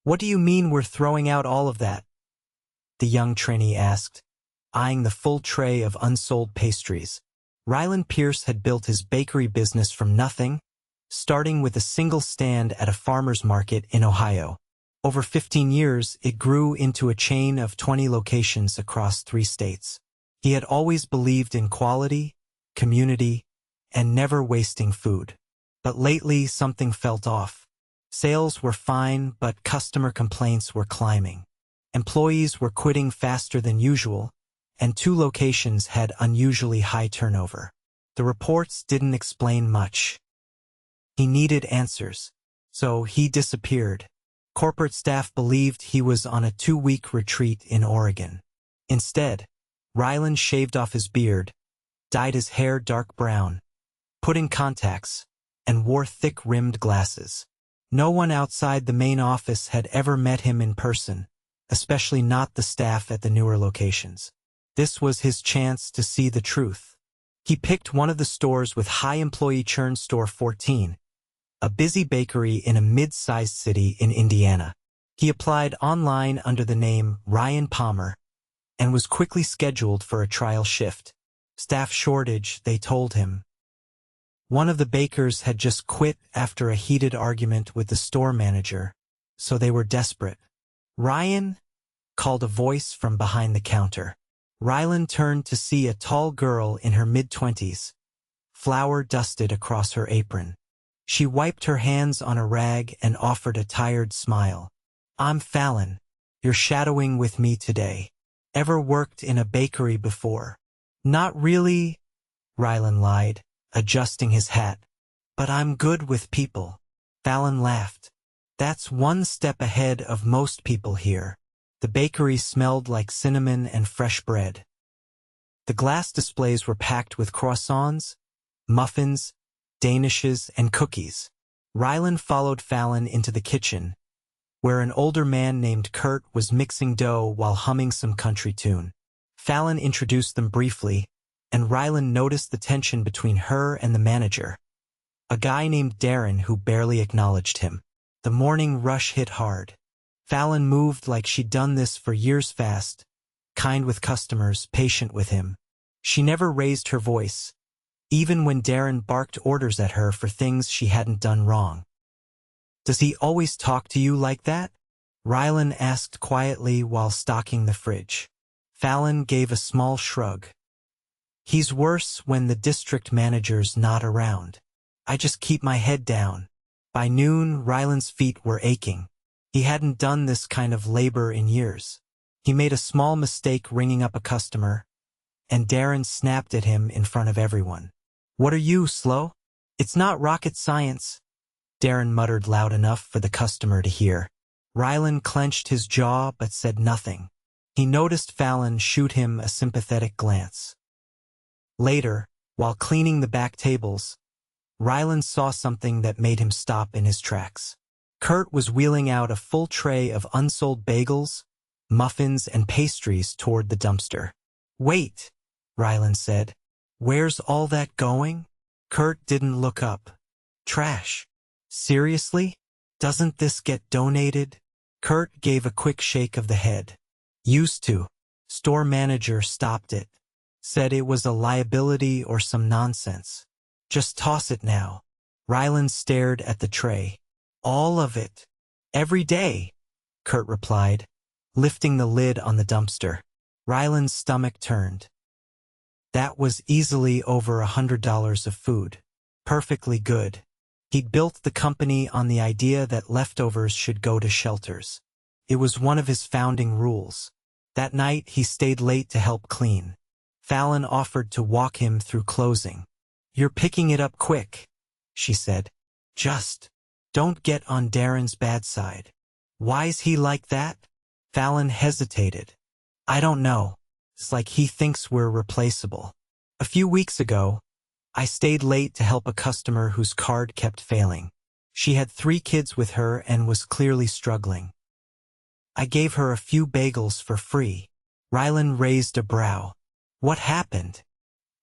"What do you mean we're throwing out all of that?" the young trainee asked, eyeing the full tray of unsold pastries. Rylan Pierce had built his bakery business from nothing, starting with a single stand at a farmer's market in Ohio. Over 15 years, it grew into a chain of 20 locations across 3 states. He had always believed in quality, community, and never wasting food. But lately, something felt off. Sales were fine, but customer complaints were climbing. Employees were quitting faster than usual, and 2 locations had unusually high turnover. The reports didn't explain much. He needed answers, so he disappeared. Corporate staff believed he was on a 2-week retreat in Oregon. Instead, Rylan shaved off his beard, dyed his hair dark brown, put in contacts, and wore thick-rimmed glasses. No one outside the main office had ever met him in person, especially not the staff at the newer locations. This was his chance to see the truth. He picked one of the stores with high employee churn, Store 14, a busy bakery in a mid-sized city in Indiana. He applied online under the name Ryan Palmer and was quickly scheduled for a trial shift. Staff shortage, they told him. One of the bakers had just quit after a heated argument with the store manager, so they were desperate. "Ryan?" called a voice from behind the counter. Rylan turned to see a tall girl in her mid-20s, flour dusted across her apron. She wiped her hands on a rag and offered a tired smile. "I'm Fallon. You're shadowing with me today. Ever worked in a bakery before?" "Not really," Rylan lied, adjusting his hat. "But I'm good with people." Fallon laughed. "That's one step ahead of most people here." The bakery smelled like cinnamon and fresh bread. The glass displays were packed with croissants, muffins, danishes, and cookies. Rylan followed Fallon into the kitchen, where an older man named Kurt was mixing dough while humming some country tune. Fallon introduced them briefly, and Rylan noticed the tension between her and the manager, a guy named Darren who barely acknowledged him. The morning rush hit hard. Fallon moved like she'd done this for years fast, kind with customers, patient with him. She never raised her voice, even when Darren barked orders at her for things she hadn't done wrong. "Does he always talk to you like that?" Rylan asked quietly while stocking the fridge. Fallon gave a small shrug. "He's worse when the district manager's not around. I just keep my head down." By noon, Rylan's feet were aching. He hadn't done this kind of labor in years. He made a small mistake ringing up a customer, and Darren snapped at him in front of everyone. "What are you, slow? It's not rocket science," Darren muttered loud enough for the customer to hear. Rylan clenched his jaw but said nothing. He noticed Fallon shoot him a sympathetic glance. Later, while cleaning the back tables, Rylan saw something that made him stop in his tracks. Kurt was wheeling out a full tray of unsold bagels, muffins, and pastries toward the dumpster. "Wait," Rylan said. "Where's all that going?" Kurt didn't look up. "Trash. Seriously? Doesn't this get donated?" Kurt gave a quick shake of the head. "Used to. Store manager stopped it. Said it was a liability or some nonsense. Just toss it now." Rylan stared at the tray. "All of it. Every day," Kurt replied, lifting the lid on the dumpster. Rylan's stomach turned. That was easily over $100 of food. Perfectly good. He'd built the company on the idea that leftovers should go to shelters. It was one of his founding rules. That night, he stayed late to help clean. Fallon offered to walk him through closing. "You're picking it up quick," she said. "Just don't get on Darren's bad side." "Why's he like that?" Fallon hesitated. "I don't know. It's like he thinks we're replaceable. A few weeks ago, I stayed late to help a customer whose card kept failing. She had 3 kids with her and was clearly struggling. I gave her a few bagels for free." Rylan raised a brow. "What happened?"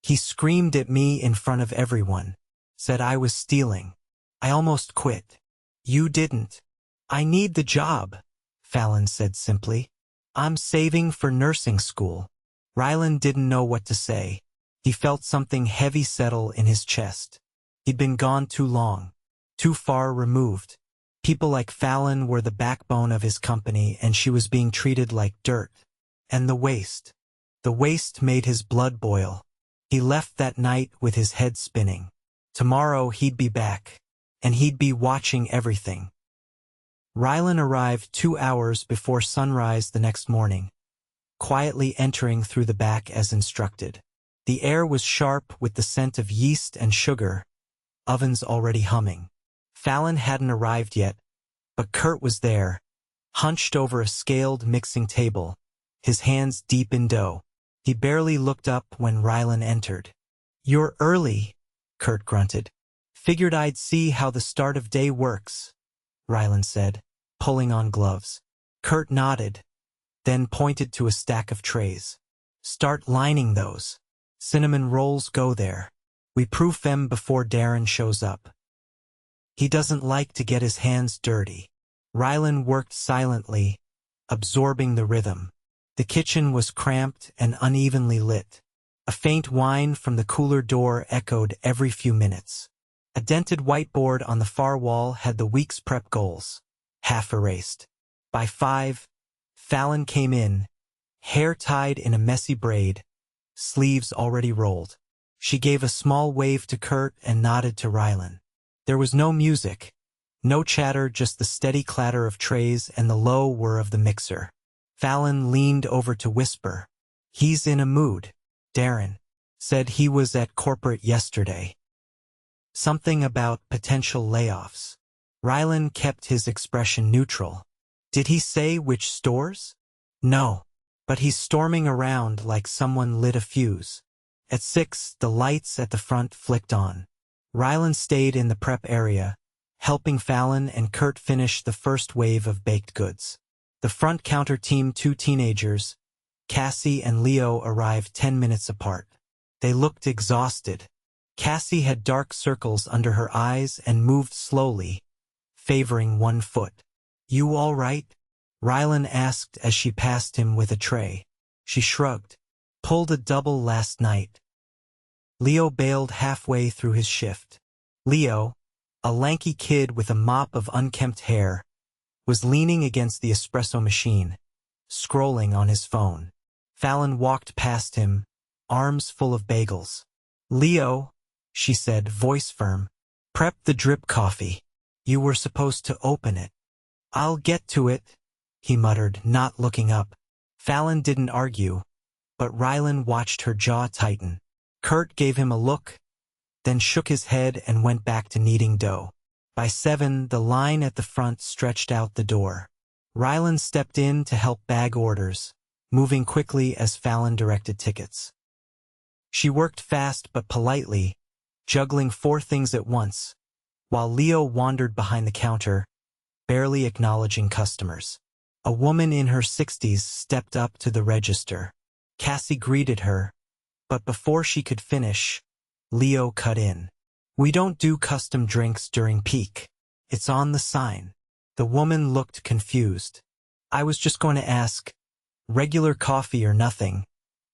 "He screamed at me in front of everyone. Said I was stealing. I almost quit." "You didn't." "I need the job," Fallon said simply. I'm saving for nursing school. Rylan didn't know what to say. He felt something heavy settle in his chest. He'd been gone too long, too far removed. People like Fallon were the backbone of his company, and she was being treated like dirt. And the waste. The waste made his blood boil. He left that night with his head spinning. Tomorrow he'd be back, and he'd be watching everything. Rylan arrived 2 hours before sunrise the next morning, quietly entering through the back as instructed. The air was sharp with the scent of yeast and sugar, ovens already humming. Fallon hadn't arrived yet, but Kurt was there, hunched over a scaled mixing table, his hands deep in dough. He barely looked up when Rylan entered. You're early, Kurt grunted. Figured I'd see how the start of day works, Rylan said, pulling on gloves. Kurt nodded, then pointed to a stack of trays. Start lining those. Cinnamon rolls go there. We proof them before Darren shows up. He doesn't like to get his hands dirty. Rylan worked silently, absorbing the rhythm. The kitchen was cramped and unevenly lit. A faint whine from the cooler door echoed every few minutes. A dented whiteboard on the far wall had the week's prep goals, half erased. By 5, Fallon came in, hair tied in a messy braid, sleeves already rolled. She gave a small wave to Kurt and nodded to Rylan. There was no music, no chatter, just the steady clatter of trays and the low whir of the mixer. Fallon leaned over to whisper. He's in a mood. Darren said he was at corporate yesterday. Something about potential layoffs. Rylan kept his expression neutral. Did he say which stores? No, but he's storming around like someone lit a fuse. At 6, the lights at the front flicked on. Rylan stayed in the prep area, helping Fallon and Kurt finish the first wave of baked goods. The front counter team, 2 teenagers, Cassie and Leo, arrived 10 minutes apart. They looked exhausted. Cassie had dark circles under her eyes and moved slowly, favoring one foot. You all right? Rylan asked as she passed him with a tray. She shrugged. Pulled a double last night. Leo bailed halfway through his shift. Leo, a lanky kid with a mop of unkempt hair, was leaning against the espresso machine, scrolling on his phone. Fallon walked past him, arms full of bagels. Leo, she said, voice firm, prep the drip coffee. You were supposed to open it. I'll get to it, he muttered, not looking up. Fallon didn't argue, but Rylan watched her jaw tighten. Kurt gave him a look, then shook his head and went back to kneading dough. By 7, the line at the front stretched out the door. Rylan stepped in to help bag orders, moving quickly as Fallon directed tickets. She worked fast but politely, juggling 4 things at once, while Leo wandered behind the counter, barely acknowledging customers. A woman in her 60s stepped up to the register. Cassie greeted her, but before she could finish, Leo cut in. We don't do custom drinks during peak. It's on the sign. The woman looked confused. I was just going to ask, regular coffee or nothing,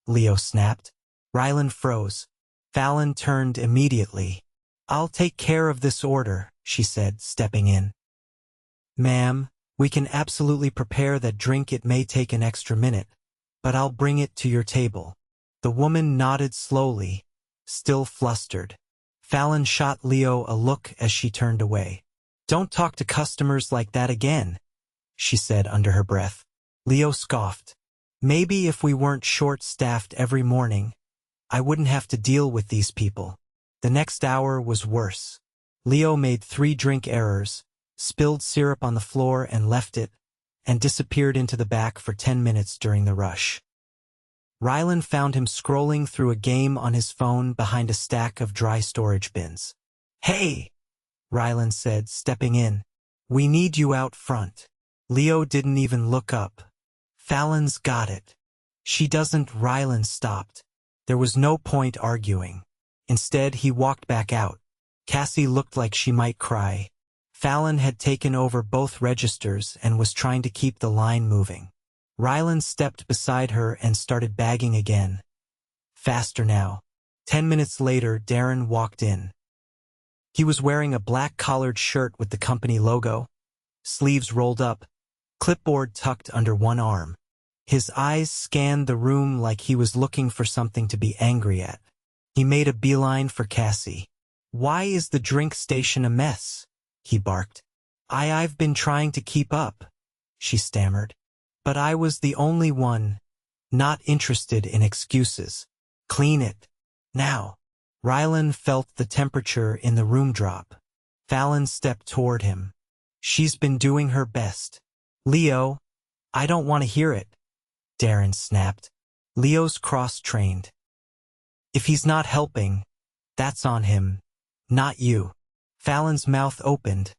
Leo snapped. Rylan froze. Fallon turned immediately. I'll take care of this order, she said, stepping in. Ma'am, we can absolutely prepare that drink. It may take an extra minute, but I'll bring it to your table. The woman nodded slowly, still flustered. Fallon shot Leo a look as she turned away. Don't talk to customers like that again, she said under her breath. Leo scoffed. Maybe if we weren't short-staffed every morning, I wouldn't have to deal with these people. The next hour was worse. Leo made 3 drink errors, spilled syrup on the floor and left it, and disappeared into the back for 10 minutes during the rush. Rylan found him scrolling through a game on his phone behind a stack of dry storage bins. Hey, Rylan said, stepping in. We need you out front. Leo didn't even look up. Fallon's got it. She doesn't. Rylan stopped. There was no point arguing. Instead, he walked back out. Cassie looked like she might cry. Fallon had taken over both registers and was trying to keep the line moving. Rylan stepped beside her and started bagging again. Faster now. 10 minutes later, Darren walked in. He was wearing a black collared shirt with the company logo, sleeves rolled up, clipboard tucked under one arm. His eyes scanned the room like he was looking for something to be angry at. He made a beeline for Cassie. "Why is the drink station a mess?" he barked. I've been trying to keep up," she stammered. "But I was the only one, not interested in excuses. Clean it. Now." Rylan felt the temperature in the room drop. Fallon stepped toward him. "She's been doing her best." "Leo, I don't want to hear it," Darren snapped. "Leo's cross-trained. If he's not helping, that's on him, not you." Fallon's mouth opened,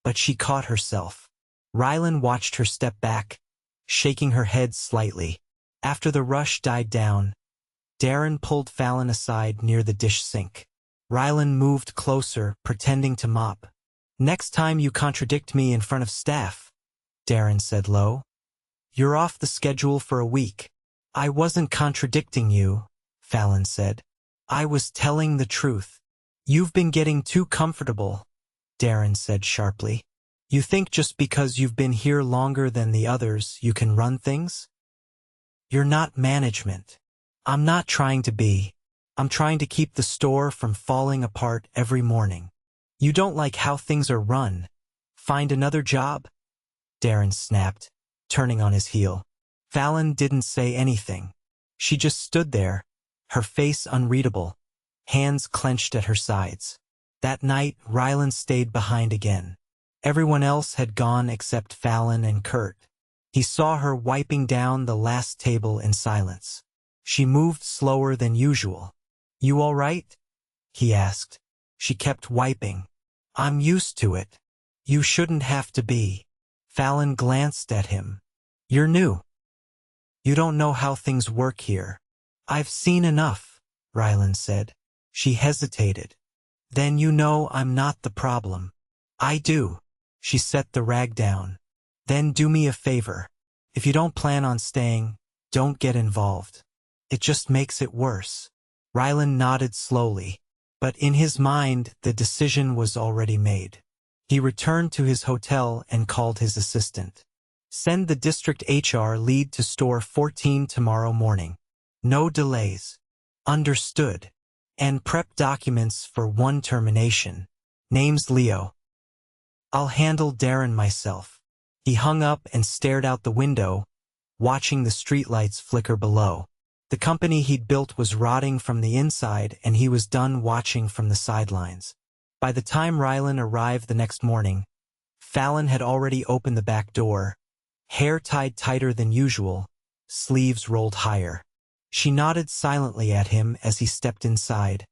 but she caught herself. Rylan watched her step back, shaking her head slightly. After the rush died down, Darren pulled Fallon aside near the dish sink. Rylan moved closer, pretending to mop. "Next time you contradict me in front of staff," Darren said low, "you're off the schedule for a week." "I wasn't contradicting you," Fallon said. "I was telling the truth." "You've been getting too comfortable," Darren said sharply. "You think just because you've been here longer than the others you can run things? You're not management." "I'm not trying to be. I'm trying to keep the store from falling apart every morning." "You don't like how things are run. Find another job," Darren snapped, turning on his heel. Fallon didn't say anything. She just stood there, her face unreadable, hands clenched at her sides. That night, Rylan stayed behind again. Everyone else had gone except Fallon and Kurt. He saw her wiping down the last table in silence. She moved slower than usual. "You all right?" he asked. She kept wiping. "I'm used to it." "You shouldn't have to be." Fallon glanced at him. "You're new. You don't know how things work here." "I've seen enough," Rylan said. She hesitated. "Then you know I'm not the problem." "I do." She set the rag down. "Then do me a favor. If you don't plan on staying, don't get involved. It just makes it worse." Rylan nodded slowly, but in his mind the decision was already made. He returned to his hotel and called his assistant. "Send the district HR lead to store 14 tomorrow morning. No delays." "Understood." "And prep documents for one termination. Name's Leo." "I'll handle Darren myself." He hung up and stared out the window, watching the streetlights flicker below. The company he'd built was rotting from the inside, and he was done watching from the sidelines. By the time Rylan arrived the next morning, Fallon had already opened the back door, hair tied tighter than usual, sleeves rolled higher. She nodded silently at him as he stepped inside,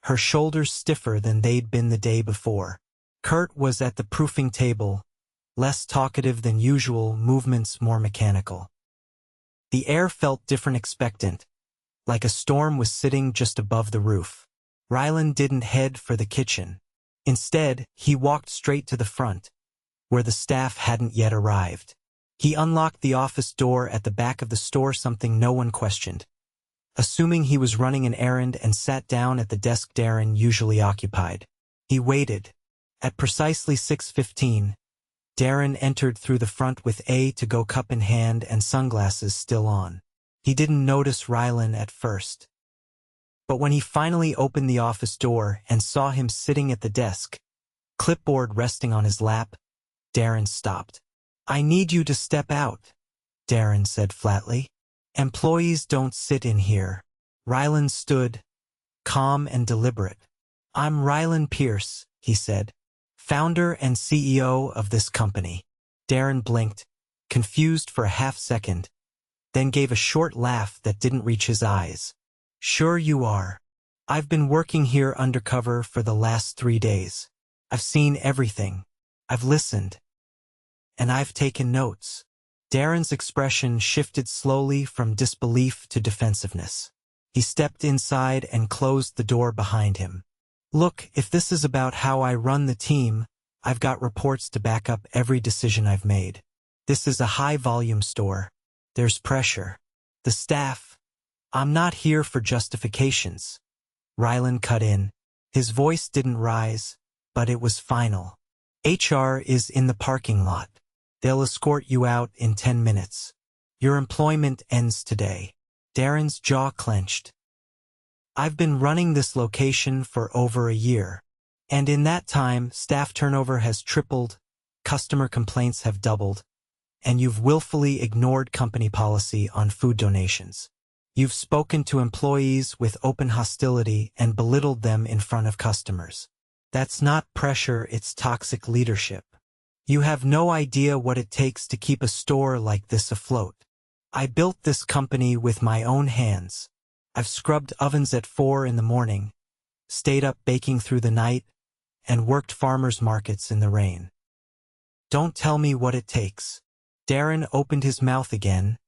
her shoulders stiffer than they'd been the day before. Kurt was at the proofing table, less talkative than usual, movements more mechanical. The air felt different, expectant, like a storm was sitting just above the roof. Rylan didn't head for the kitchen. Instead, he walked straight to the front, where the staff hadn't yet arrived. He unlocked the office door at the back of the store, something no one questioned, assuming he was running an errand, and sat down at the desk Darren usually occupied. He waited. At precisely 6:15, Darren entered through the front with a to-go cup in hand and sunglasses still on. He didn't notice Rylan at first. But when he finally opened the office door and saw him sitting at the desk, clipboard resting on his lap, Darren stopped. "I need you to step out," Darren said flatly. "Employees don't sit in here." Rylan stood, calm and deliberate. "I'm Rylan Pierce," he said, "founder and CEO of this company." Darren blinked, confused for a half-second, then gave a short laugh that didn't reach his eyes. "Sure you are. I've been working here undercover for the last 3 days. I've seen everything. I've listened. And I've taken notes." Darren's expression shifted slowly from disbelief to defensiveness. He stepped inside and closed the door behind him. "Look, if this is about how I run the team, I've got reports to back up every decision I've made. This is a high-volume store. There's pressure. The staff. I'm not here for justifications. Rylan cut in. His voice didn't rise, but it was final. HR is in the parking lot. They'll escort you out in 10 minutes. Your employment ends today. Darren's jaw clenched. I've been running this location for over a year. And in that time, staff turnover has tripled, customer complaints have doubled, and you've willfully ignored company policy on food donations. You've spoken to employees with open hostility and belittled them in front of customers. That's not pressure, it's toxic leadership. You have no idea what it takes to keep a store like this afloat. I built this company with my own hands. I've scrubbed ovens at 4 in the morning, stayed up baking through the night, and worked farmers markets in the rain. Don't tell me what it takes. Darren opened his mouth again,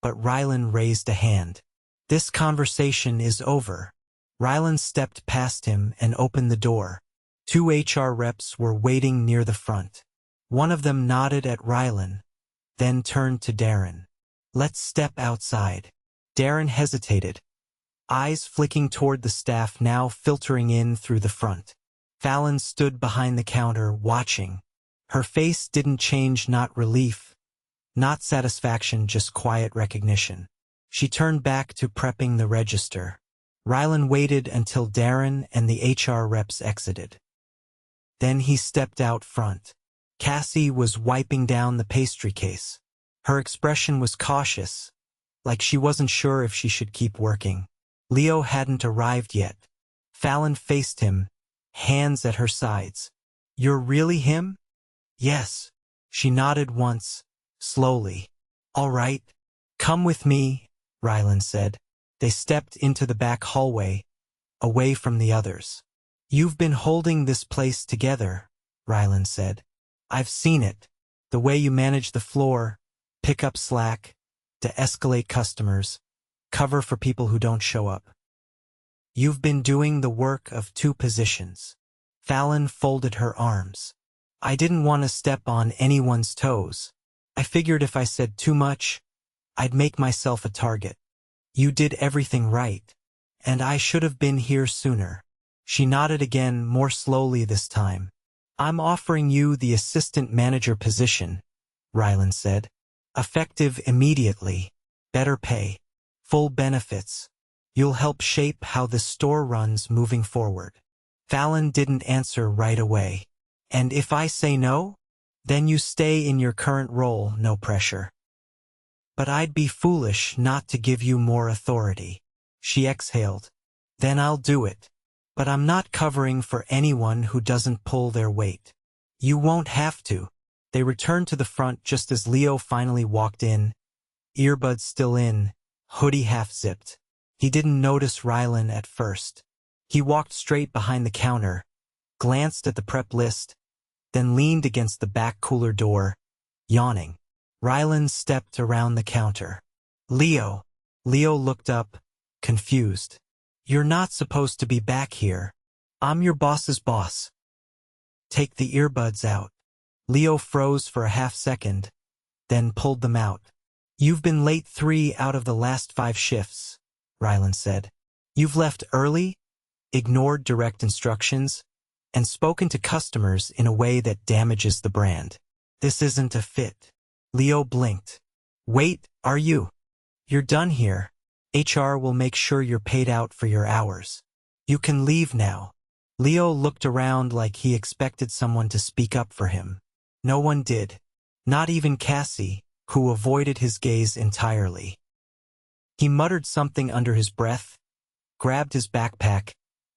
but Rylan raised a hand. This conversation is over. Rylan stepped past him and opened the door. 2 HR reps were waiting near the front. One of them nodded at Rylan, then turned to Darren. Let's step outside. Darren hesitated, eyes flicking toward the staff now filtering in through the front. Fallon stood behind the counter, watching. Her face didn't change, not relief, not satisfaction, just quiet recognition. She turned back to prepping the register. Rylan waited until Darren and the HR reps exited. Then he stepped out front. Cassie was wiping down the pastry case. Her expression was cautious, like she wasn't sure if she should keep working. Leo hadn't arrived yet. Fallon faced him, hands at her sides. You're really him? Yes. She nodded once, slowly. All right. Come with me, Rylan said. They stepped into the back hallway, away from the others. You've been holding this place together, Rylan said. I've seen it. The way you manage the floor, pick up slack, de-escalate customers, cover for people who don't show up. You've been doing the work of 2 positions. Fallon folded her arms. I didn't want to step on anyone's toes. I figured if I said too much, I'd make myself a target. You did everything right, and I should have been here sooner. She nodded again, more slowly this time. I'm offering you the assistant manager position, Rylan said. Effective immediately, better pay, full benefits. You'll help shape how the store runs moving forward. Fallon didn't answer right away. And if I say no, then you stay in your current role, no pressure. But I'd be foolish not to give you more authority. She exhaled. Then I'll do it. But I'm not covering for anyone who doesn't pull their weight. You won't have to. They returned to the front just as Leo finally walked in, earbuds still in, hoodie half-zipped. He didn't notice Rylan at first. He walked straight behind the counter, glanced at the prep list, then leaned against the back cooler door, yawning. Rylan stepped around the counter. Leo. Leo looked up, confused. You're not supposed to be back here. I'm your boss's boss. Take the earbuds out. Leo froze for a half-second, then pulled them out. You've been late 3 out of the last 5 shifts, Rylan said. You've left early, ignored direct instructions, and spoken to customers in a way that damages the brand. This isn't a fit. Leo blinked. Wait, are you? You're done here. HR will make sure you're paid out for your hours. You can leave now. Leo looked around like he expected someone to speak up for him. No one did. Not even Cassie, who avoided his gaze entirely. He muttered something under his breath, grabbed his backpack,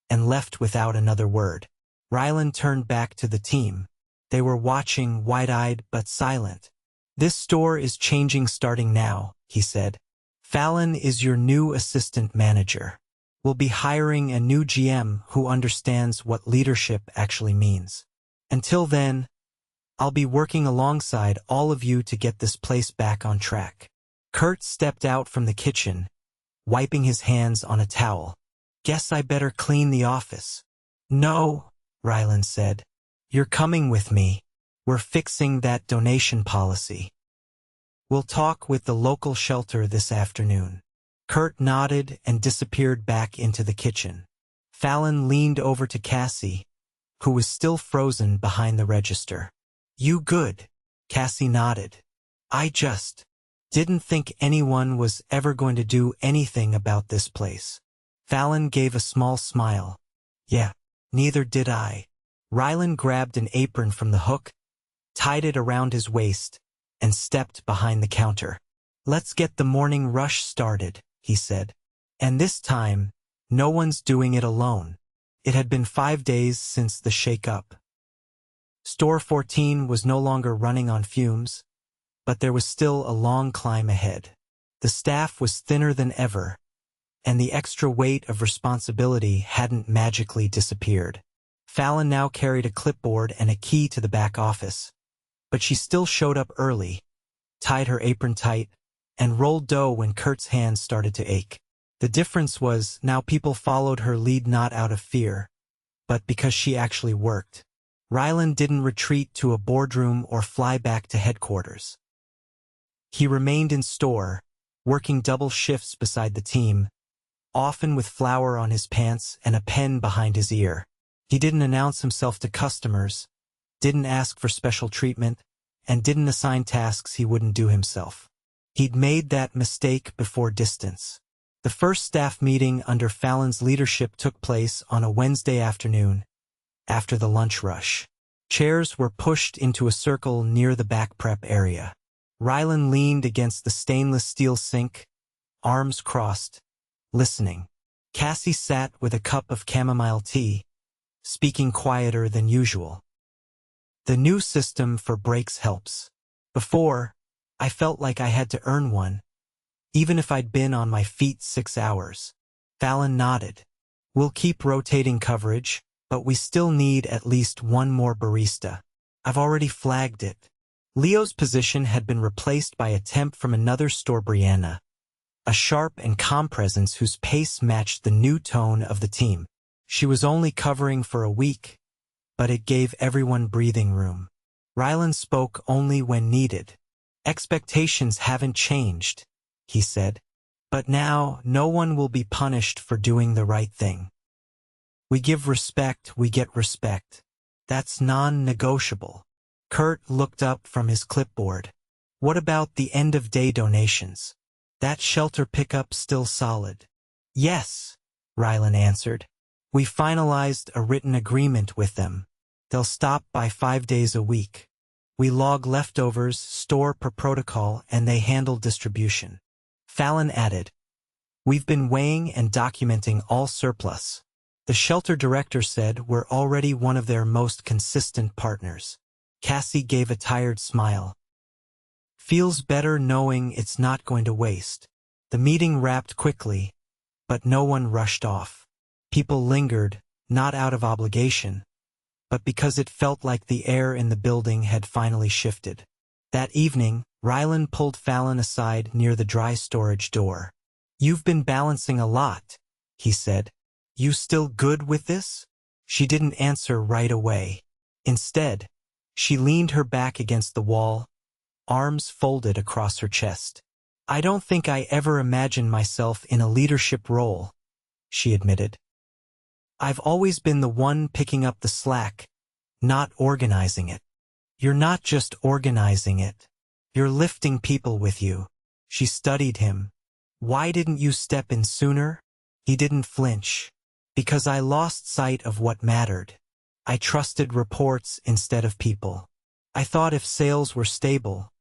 and left without another word. Rylan turned back to the team. They were watching, wide-eyed but silent. This store is changing starting now, he said. Fallon is your new assistant manager. We'll be hiring a new GM who understands what leadership actually means. Until then, I'll be working alongside all of you to get this place back on track. Kurt stepped out from the kitchen, wiping his hands on a towel. Guess I better clean the office. No, Rylan said. You're coming with me. We're fixing that donation policy. We'll talk with the local shelter this afternoon. Kurt nodded and disappeared back into the kitchen. Fallon leaned over to Cassie, who was still frozen behind the register. You good? Cassie nodded. I just didn't think anyone was ever going to do anything about this place. Fallon gave a small smile. Yeah, neither did I. Rylan grabbed an apron from the hook, tied it around his waist, and stepped behind the counter. Let's get the morning rush started, he said. And this time, no one's doing it alone. It had been 5 days since the shake-up. Store 14 was no longer running on fumes, but there was still a long climb ahead. The staff was thinner than ever, and the extra weight of responsibility hadn't magically disappeared. Fallon now carried a clipboard and a key to the back office, but she still showed up early, tied her apron tight, and rolled dough when Kurt's hands started to ache. The difference was now people followed her lead not out of fear, but because she actually worked. Rylan didn't retreat to a boardroom or fly back to headquarters. He remained in store, working double shifts beside the team, often with flour on his pants and a pen behind his ear. He didn't announce himself to customers, didn't ask for special treatment, and didn't assign tasks he wouldn't do himself. He'd made that mistake before distance. The first staff meeting under Fallon's leadership took place on a Wednesday afternoon, after the lunch rush. Chairs were pushed into a circle near the back prep area. Rylan leaned against the stainless steel sink, arms crossed, listening. Cassie sat with a cup of chamomile tea, speaking quieter than usual. The new system for breaks helps. Before, I felt like I had to earn one, even if I'd been on my feet 6 hours. Fallon nodded. We'll keep rotating coverage, but we still need at least one more barista. I've already flagged it. Leo's position had been replaced by a temp from another store, Brianna, a sharp and calm presence whose pace matched the new tone of the team. She was only covering for a week, but it gave everyone breathing room. Rylan spoke only when needed. Expectations haven't changed, he said, but now no one will be punished for doing the right thing. We give respect, we get respect. That's non-negotiable. Kurt looked up from his clipboard. What about the end-of-day donations? That shelter pickup still solid? Yes, Rylan answered. We finalized a written agreement with them. They'll stop by 5 days a week. We log leftovers, store per protocol, and they handle distribution. Fallon added, we've been weighing and documenting all surplus. The shelter director said we're already one of their most consistent partners. Cassie gave a tired smile. Feels better knowing it's not going to waste. The meeting wrapped quickly, but no one rushed off. People lingered, not out of obligation, but because it felt like the air in the building had finally shifted. That evening, Rylan pulled Fallon aside near the dry storage door. You've been balancing a lot, he said. You still good with this? She didn't answer right away. Instead, she leaned her back against the wall, arms folded across her chest. I don't think I ever imagined myself in a leadership role, she admitted. I've always been the one picking up the slack, not organizing it. You're not just organizing it. You're lifting people with you. She studied him. Why didn't you step in sooner? He didn't flinch. Because I lost sight of what mattered. I trusted reports instead of people. I thought if sales were stable,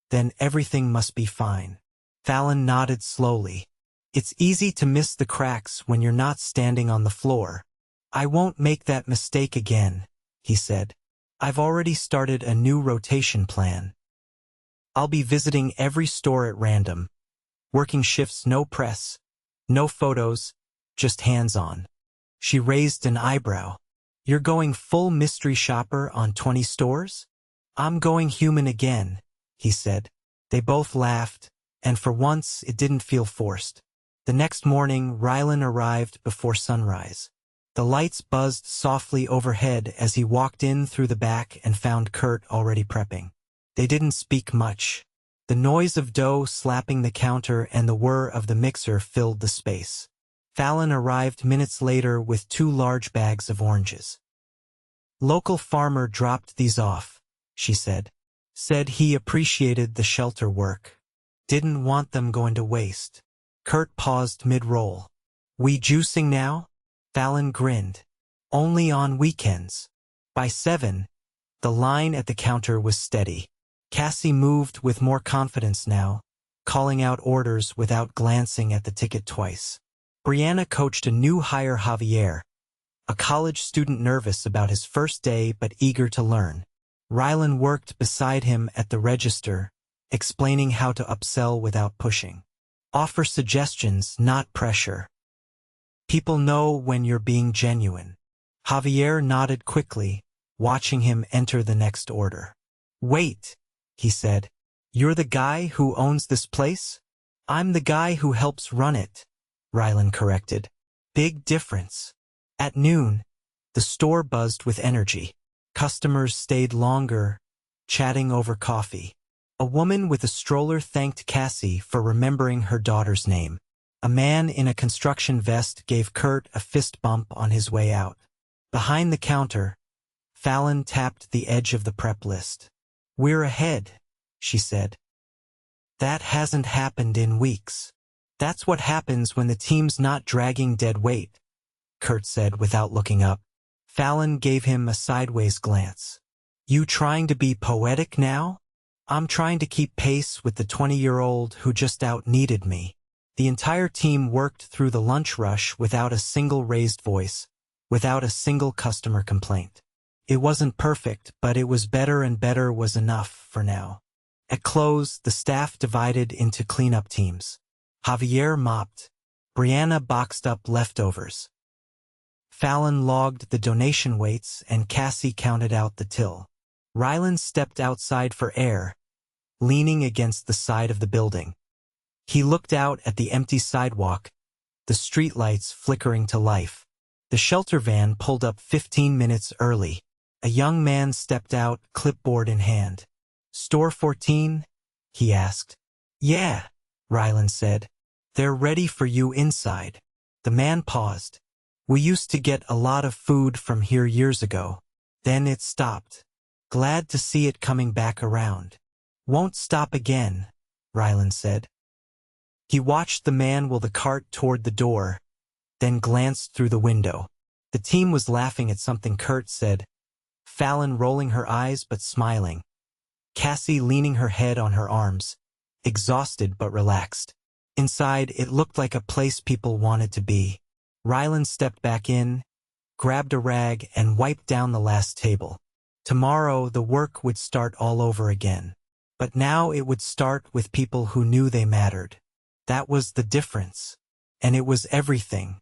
then everything must be fine. Fallon nodded slowly. It's easy to miss the cracks when you're not standing on the floor. I won't make that mistake again, he said. I've already started a new rotation plan. I'll be visiting every store at random. Working shifts, no press, no photos, just hands-on. She raised an eyebrow. You're going full mystery shopper on 20 stores? I'm going human again, he said. They both laughed, and for once it didn't feel forced. The next morning, Rylan arrived before sunrise. The lights buzzed softly overhead as he walked in through the back and found Kurt already prepping. They didn't speak much. The noise of dough slapping the counter and the whir of the mixer filled the space. Fallon arrived minutes later with 2 large bags of oranges. "Local farmer dropped these off," she said. "Said he appreciated the shelter work. Didn't want them going to waste." Kurt paused mid-roll. "We juicing now?" Fallon grinned. "Only on weekends." By 7, the line at the counter was steady. Cassie moved with more confidence now, calling out orders without glancing at the ticket twice. Brianna coached a new hire, Javier, a college student nervous about his first day but eager to learn. Rylan worked beside him at the register, explaining how to upsell without pushing. Offer suggestions, not pressure. People know when you're being genuine. Javier nodded quickly, watching him enter the next order. "Wait," he said. "You're the guy who owns this place?" "I'm the guy who helps run it," Rylan corrected. "Big difference." At noon, the store buzzed with energy. Customers stayed longer, chatting over coffee. A woman with a stroller thanked Cassie for remembering her daughter's name. A man in a construction vest gave Kurt a fist bump on his way out. Behind the counter, Fallon tapped the edge of the prep list. "We're ahead," she said. "That hasn't happened in weeks." "That's what happens when the team's not dragging dead weight," Kurt said without looking up. Fallon gave him a sideways glance. "You trying to be poetic now?" "I'm trying to keep pace with the 20-year-old who just out-needed me." The entire team worked through the lunch rush without a single raised voice, without a single customer complaint. It wasn't perfect, but it was better, and better was enough for now. At close, the staff divided into cleanup teams. Javier mopped. Brianna boxed up leftovers. Fallon logged the donation weights, and Cassie counted out the till. Rylan stepped outside for air, leaning against the side of the building. He looked out at the empty sidewalk, the streetlights flickering to life. The shelter van pulled up 15 minutes early. A young man stepped out, clipboard in hand. "Store 14?" he asked. "Yeah," Rylan said. "They're ready for you inside." The man paused. "We used to get a lot of food from here years ago. Then it stopped. Glad to see it coming back around." "Won't stop again," Rylan said. He watched the man wheel the cart toward the door, then glanced through the window. The team was laughing at something Kurt said, Fallon rolling her eyes but smiling. Cassie leaning her head on her arms, exhausted but relaxed. Inside, it looked like a place people wanted to be. Rylan stepped back in, grabbed a rag, and wiped down the last table. Tomorrow, the work would start all over again. But now it would start with people who knew they mattered. That was the difference. And it was everything.